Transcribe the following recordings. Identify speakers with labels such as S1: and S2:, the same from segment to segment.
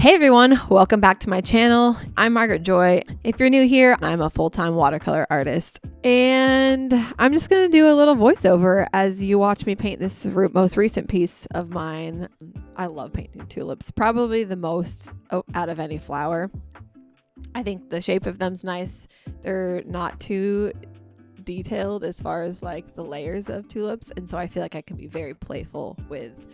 S1: Hey everyone, welcome back to my channel. I'm Margaret Joy. If you're new here, I'm a full-time watercolor artist. And I'm just going to do a little voiceover as you watch me paint this most recent piece of mine. I love painting tulips, probably the most out of any flower. I think the shape of them's nice. They're not too detailed as far as like the layers of tulips, and so I feel like I can be very playful with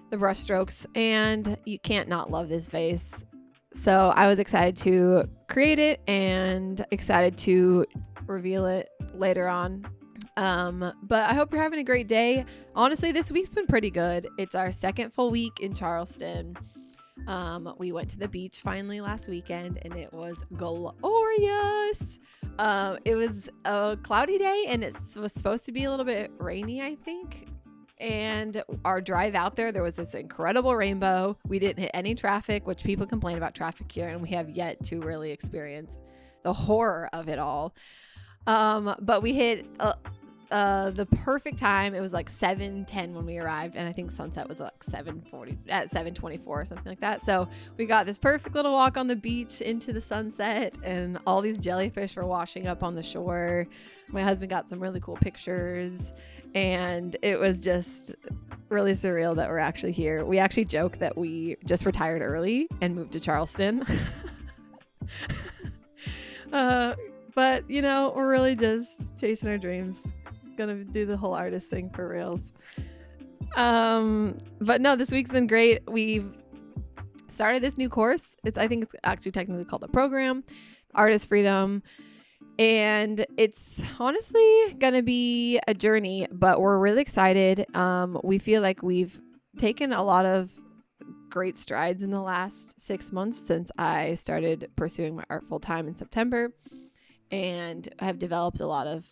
S1: the brush strokes, and you can't not love this vase. So I was excited to create it and excited to reveal it later on. But I hope you're having a great day. Honestly, this week's been pretty good. It's our second full week in Charleston. We went to the beach finally last weekend and it was glorious. It was a cloudy day and it was supposed to be a little bit rainy, I think. And our drive out there was this incredible rainbow. We didn't hit any traffic, which people complain about traffic here, and we have yet to really experience the horror of it all. But we hit the perfect time. It was like 7:10 when we arrived, and I think sunset was like 7:40 at 7:24 or something like that. So we got this perfect little walk on the beach into the sunset, and all these jellyfish were washing up on the shore. My husband got some really cool pictures, and it was just really surreal that we're actually here. We actually joke that we just retired early and moved to Charleston. But you know, we're really just chasing our dreams. Gonna do the whole artist thing for reals. But no, this week's been great. We've started this new course. I think it's actually technically called a program, Artist Freedom. And it's honestly gonna be a journey, but we're really excited. We feel like we've taken a lot of great strides in the last 6 months since I started pursuing my art full time in September, and have developed a lot of,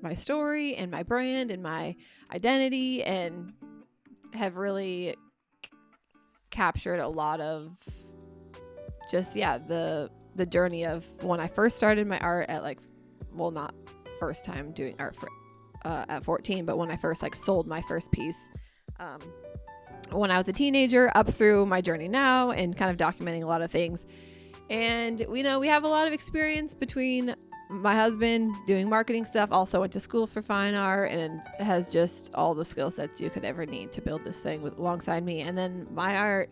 S1: my story and my brand and my identity, and have really captured a lot of just, the journey of when I first started my art at not first time doing art at 14, but when I first sold my first piece when I was a teenager, up through my journey now, and kind of documenting a lot of things. And we have a lot of experience between my husband doing marketing stuff, also went to school for fine art, and has just all the skill sets you could ever need to build this thing alongside me. And then my art,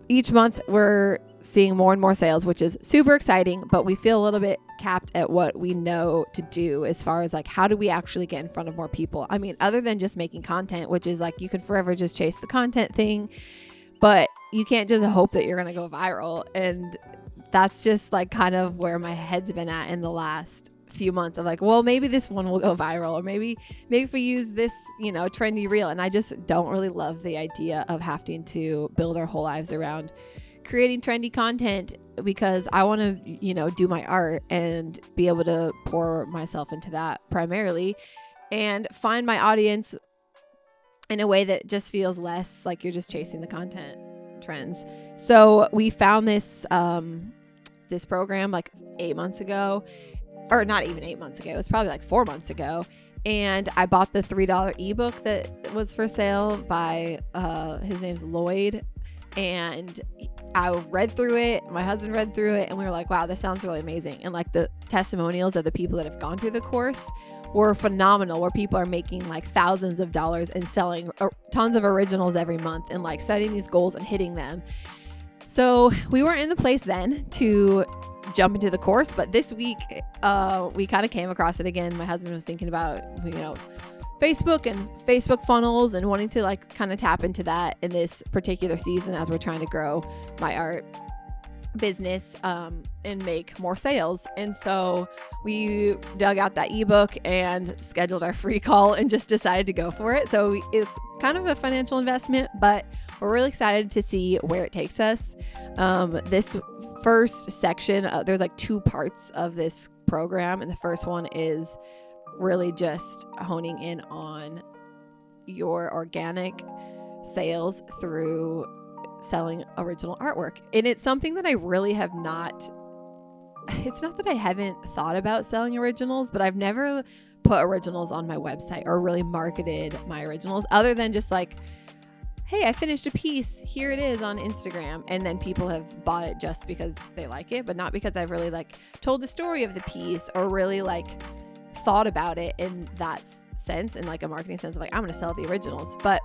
S1: each month we're seeing more and more sales, which is super exciting, but we feel a little bit capped at what we know to do as far as how do we actually get in front of more people? I mean, other than just making content, which is you can forever just chase the content thing, but you can't just hope that you're going to go viral. And that's just kind of where my head's been at in the last few months of well, maybe this one will go viral, or maybe if we use this, trendy reel. And I just don't really love the idea of having to build our whole lives around creating trendy content, because I want to, do my art and be able to pour myself into that primarily and find my audience in a way that just feels less like you're just chasing the content trends. So we found this this program 8 months ago, or not even 8 months ago. It was probably 4 months ago. And I bought the $3 ebook that was for sale by his name's Lloyd. And I read through it. My husband read through it, and we were like, wow, this sounds really amazing. And the testimonials of the people that have gone through the course were phenomenal, where people are making thousands of dollars and selling tons of originals every month, and setting these goals and hitting them. So we weren't in the place then to jump into the course, but this week we kind of came across it again. My husband was thinking about Facebook and Facebook funnels, and wanting to kind of tap into that in this particular season as we're trying to grow my art business and make more sales. And so we dug out that ebook and scheduled our free call and just decided to go for it. So it's kind of a financial investment, but we're really excited to see where it takes us. This first section, there's 2 parts of this program, and the first one is really just honing in on your organic sales through selling original artwork. And it's something that I really have not, it's not that I haven't thought about selling originals, but I've never put originals on my website or really marketed my originals, other than just hey, I finished a piece. Here it is on Instagram. And then people have bought it just because they like it, but not because I've really like told the story of the piece or really like thought about it in that sense, in like a marketing sense of like, I'm going to sell the originals. But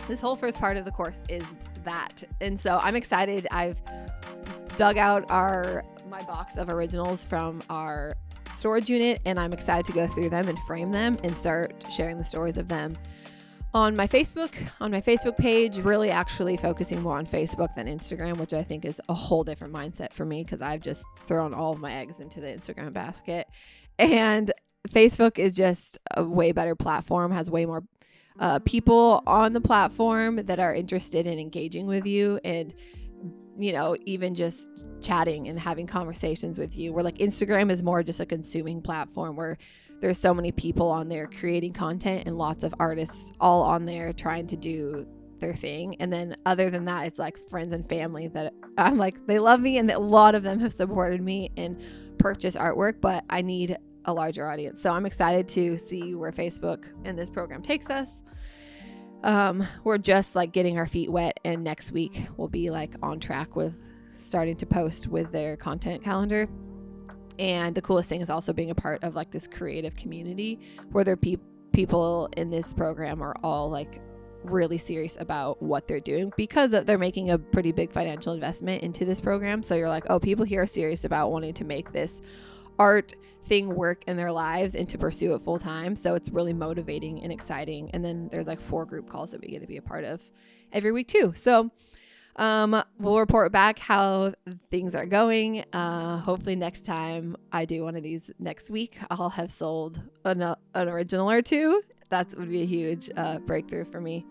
S1: this whole first part of the course is that. And so I'm excited. I've dug out my box of originals from our storage unit, and I'm excited to go through them and frame them and start sharing the stories of them on my Facebook page, really actually focusing more on Facebook than Instagram, which I think is a whole different mindset for me because I've just thrown all of my eggs into the Instagram basket. And Facebook is just a way better platform, has way more people on the platform that are interested in engaging with you and, you know, even just chatting and having conversations with you, where like Instagram is more just a consuming platform where there's so many people on there creating content and lots of artists all on there trying to do their thing. And then other than that, it's like friends and family that I'm like, they love me and a lot of them have supported me and purchased artwork, but I need a larger audience. So I'm excited to see where Facebook and this program takes us. We're just like getting our feet wet, and next week we'll be like on track with starting to post with their content calendar. And the coolest thing is also being a part of like this creative community where there are people in this program are all like really serious about what they're doing because they're making a pretty big financial investment into this program. So you're like, oh, people here are serious about wanting to make this art thing work in their lives and to pursue it full time. So it's really motivating and exciting. And then there's like 4 group calls that we get to be a part of every week too. So we'll report back how things are going. Hopefully next time I do one of these next week, I'll have sold an original or 2. That would be a huge breakthrough for me.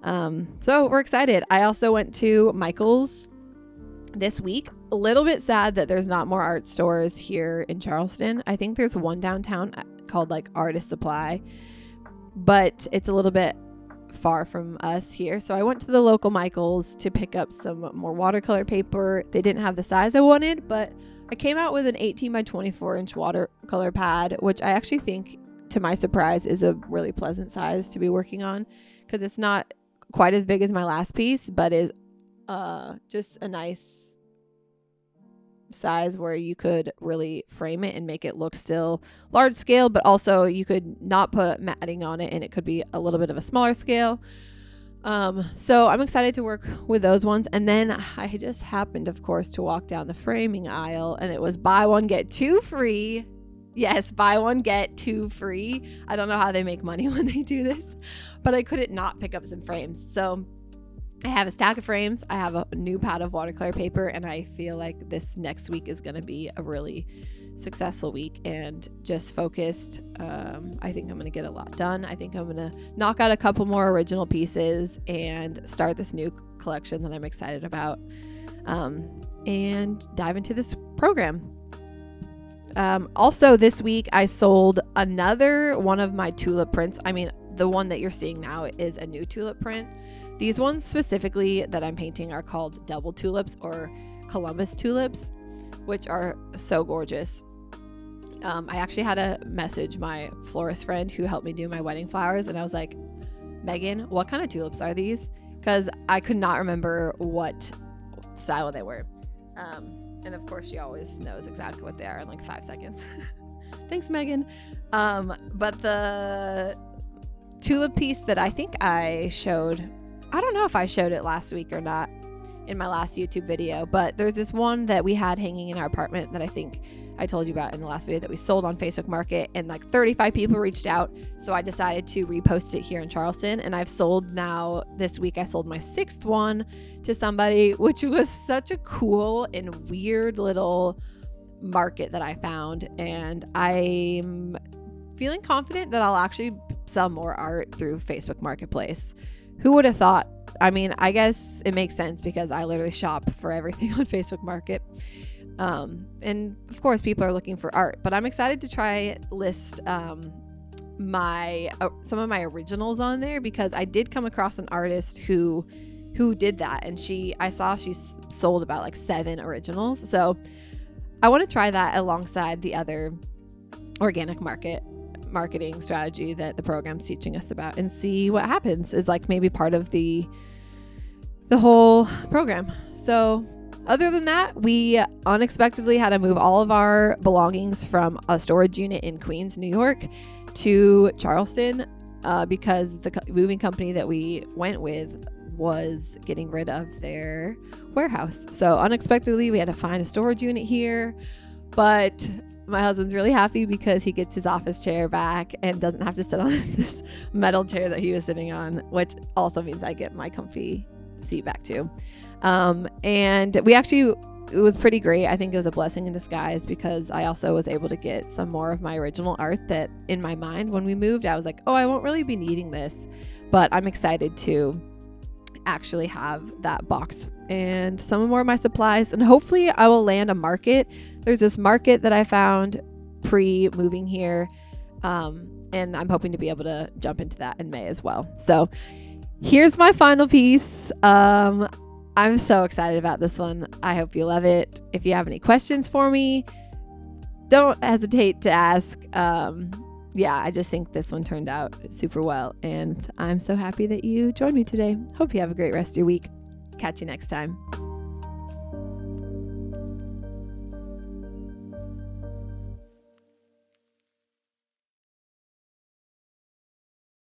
S1: So we're excited. I also went to Michael's this week. A little bit sad that there's not more art stores here in Charleston. I think there's one downtown called like Artist Supply, but it's a little bit far from us here. So I went to the local Michael's to pick up some more watercolor paper. They didn't have the size I wanted, but I came out with an 18 by 24 inch watercolor pad, which I actually think, to my surprise, is a really pleasant size to be working on because it's not quite as big as my last piece, but is just a nice size where you could really frame it and make it look still large scale, but also you could not put matting on it and it could be a little bit of a smaller scale. So I'm excited to work with those ones. And then I just happened, of course, to walk down the framing aisle and it was buy one, get 2 free. Yes, buy one, get 2 free. I don't know how they make money when they do this, but I couldn't not pick up some frames. So I have a stack of frames. I have a new pad of watercolor paper, and I feel like this next week is going to be a really successful week and just focused. I think I'm going to get a lot done. I think I'm going to knock out a couple more original pieces and start this new collection that I'm excited about, and dive into this program. Also this week I sold another one of my tulip prints. I mean, the one that you're seeing now is a new tulip print. These ones specifically that I'm painting are called double tulips or Columbus tulips, which are so gorgeous. I actually had to message my florist friend who helped me do my wedding flowers, and I was like, Megan, what kind of tulips are these? Because I could not remember what style they were. And of course, she always knows exactly what they are in like 5 seconds. Thanks, Megan. But the tulip piece that I think I showed, I don't know if I showed it last week or not in my last YouTube video, but there's this one that we had hanging in our apartment that I think I told you about in the last video that we sold on Facebook Market, and like 35 people reached out. So I decided to repost it here in Charleston, and I've sold now this week. I sold my 6th one to somebody, which was such a cool and weird little market that I found. And I'm feeling confident that I'll actually sell more art through Facebook Marketplace. Who would have thought? I mean, I guess it makes sense because I literally shop for everything on Facebook Market. And of course people are looking for art, but I'm excited to try list some of my originals on there, because I did come across an artist who did that, and I saw she sold about like 7 originals. So I want to try that alongside the other organic marketing strategy that the program's teaching us about, and see what happens is like maybe part of the the whole program. So other than that, we unexpectedly had to move all of our belongings from a storage unit in Queens, New York to Charleston because the moving company that we went with was getting rid of their warehouse. So unexpectedly, we had to find a storage unit here. But my husband's really happy because he gets his office chair back and doesn't have to sit on this metal chair that he was sitting on, which also means I get my comfy seat back too. And we actually, it was pretty great. I think it was a blessing in disguise because I also was able to get some more of my original art that in my mind when we moved, I was like, oh, I won't really be needing this, but I'm excited to actually have that box and some more of my supplies. And hopefully I will land a market. There's this market that I found pre-moving here. And I'm hoping to be able to jump into that in May as well. So here's my final piece. I'm so excited about this one. I hope you love it. If you have any questions for me, don't hesitate to ask. I just think this one turned out super well, and I'm so happy that you joined me today. Hope you have a great rest of your week. Catch you next time.